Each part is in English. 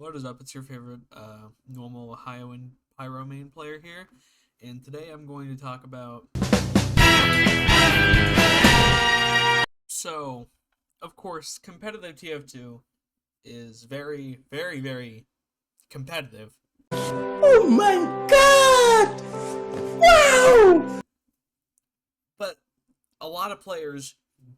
What is up? It's your favorite normal Ohio and Pyro main player here, and today I'm going to talk about. So, of course, competitive TF2 is very, very, very competitive. Oh my god! Wow! But a lot of players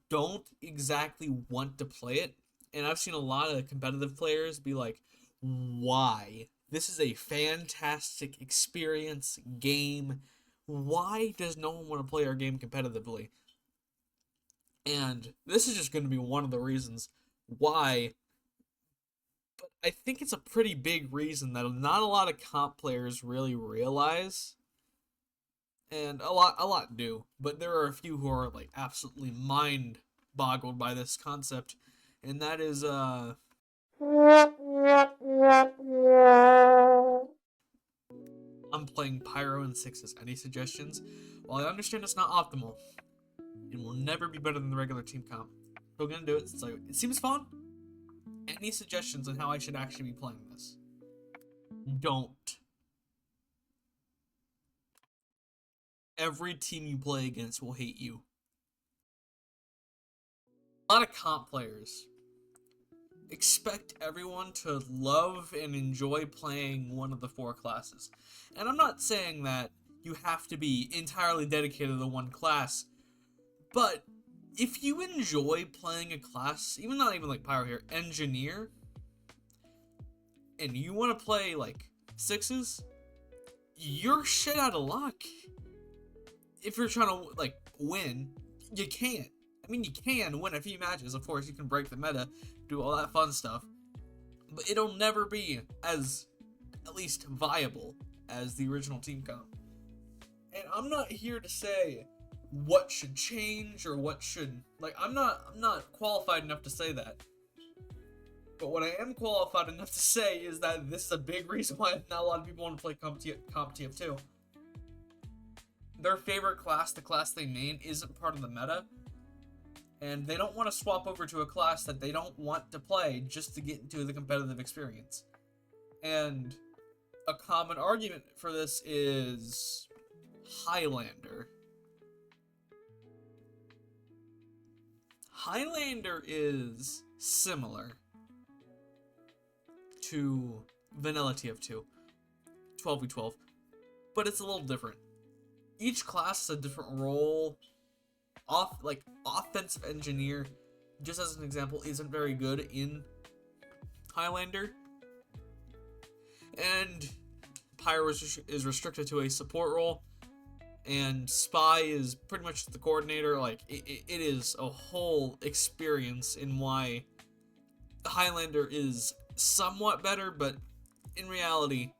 don't exactly want to play it, and I've seen a lot of competitive players be like, why? This is a fantastic experience game. Why does no one want to play our game competitively? And this is just going to be one of the reasons why. But I think it's a pretty big reason that not a lot of comp players really realize. And a lot do, but there are a few who are like absolutely mind boggled by this concept, and that is I'm playing Pyro and Sixes. Any suggestions? While I understand it's not optimal, it will never be better than the regular team comp. Still gonna do it. It's like it seems fun. Any suggestions on how I should actually be playing this? Don't. Every team you play against will hate you. A lot of comp players expect everyone to love and enjoy playing one of the four classes. And I'm not saying that you have to be entirely dedicated to one class, but if you enjoy playing a class, even not even like Pyro here, Engineer, and you want to play like Sixes, you're shit out of luck. If you're trying to like win, you can't. I mean, you can win a few matches, of course, you can break the meta, do all that fun stuff, but it'll never be as, at least, viable as the original team comp. And I'm not here to say what should change or what should, like, I'm not qualified enough to say that. But what I am qualified enough to say is that this is a big reason why not a lot of people want to play comp TF2. Their favorite class, the class they main, isn't part of the meta. And they don't want to swap over to a class that they don't want to play just to get into the competitive experience. And a common argument for this is Highlander. Highlander is similar to vanilla TF2, 12v12, but it's a little different. Each class has a different role. Offensive Engineer, just as an example, isn't very good in Highlander. And Pyro is restricted to a support role. And Spy is pretty much the coordinator. Like, it is a whole experience in why Highlander is somewhat better, but in reality,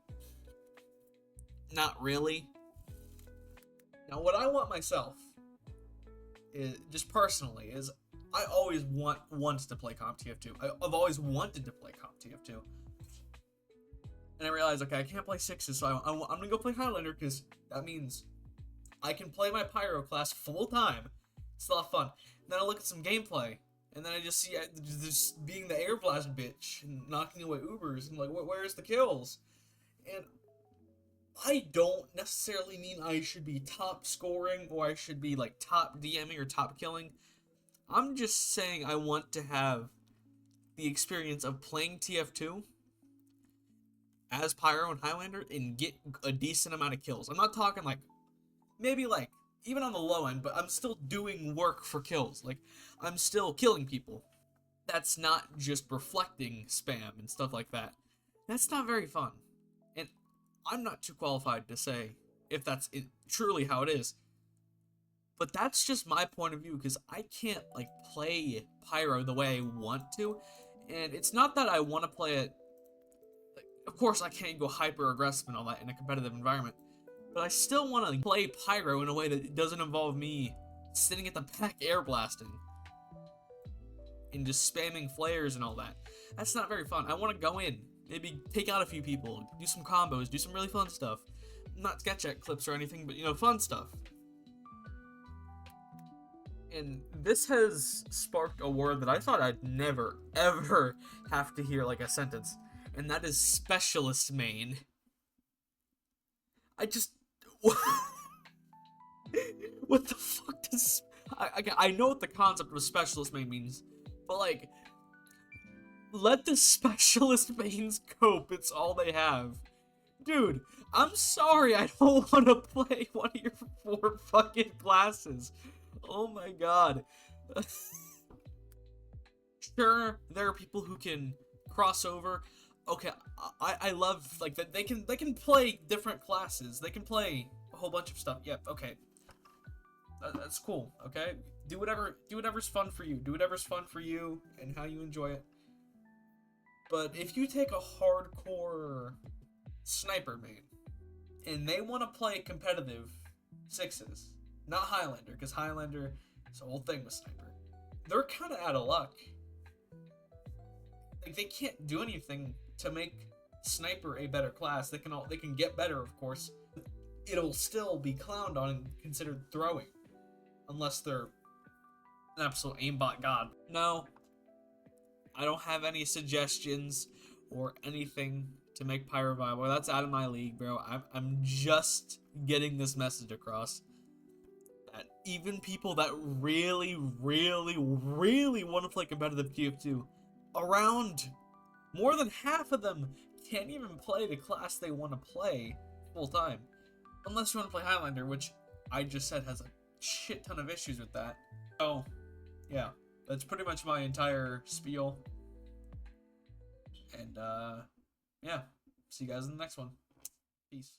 not really. Now, what I want myself, is, just personally, is I always wanted to play comp TF2. I've always wanted to play comp TF2. And I realized, okay, I can't play Sixes, so I'm going to go play Highlander, because that means I can play my Pyro class full time. It's a lot of fun. And then I look at some gameplay, and then I just see just being the air blast bitch, and knocking away Ubers, and like, where's the kills? And I don't necessarily mean I should be top scoring or I should be like top DMing or top killing. I'm just saying I want to have the experience of playing TF2 as Pyro and Highlander and get a decent amount of kills. I'm not talking like, maybe like, even on the low end, but I'm still doing work for kills. Like, I'm still killing people. That's not just reflecting spam and stuff like that. That's not very fun. And I'm not too qualified to say if that's truly how it is. But that's just my point of view, because I can't, like, play Pyro the way I want to. And it's not that I want to play it. Like, of course, I can't go hyper-aggressive and all that in a competitive environment. But I still want to play Pyro in a way that doesn't involve me sitting at the back air blasting. And just spamming flares and all that. That's not very fun. I want to go in. Maybe take out a few people, do some combos, do some really fun stuff. Not sketch at clips or anything, but, you know, fun stuff. And this has sparked a word that I thought I'd never, ever have to hear like a sentence. and that is Specialist main. I just... What the fuck does... I know what the concept of Specialist main means, but like... Let the Specialist mains cope, it's all they have. Dude, I'm sorry, I don't want to play one of your 4 fucking classes. Oh my god. Sure, there are people who can cross over. Okay, I love like that they can play different classes. They can play a whole bunch of stuff. Yep, okay. That's cool, okay? Do whatever's fun for you. Do whatever's fun for you and how you enjoy it. But if you take a hardcore sniper main and they want to play competitive 6s, not Highlander, because Highlander is a whole thing with sniper, they're kind of out of luck. Like, they can't do anything to make sniper a better class. They can get better, of course. It'll still be clowned on and considered throwing, unless they're an absolute aimbot god. No, I don't have any suggestions or anything to make Pyro viable. That's out of my league, bro. I'm just getting this message across. That even people that really, really, really want to play competitive TF2, around more than half of them can't even play the class they want to play full time. Unless you want to play Highlander, which I just said has a shit ton of issues with that. So, yeah. That's pretty much my entire spiel. And, yeah. See you guys in the next one. Peace.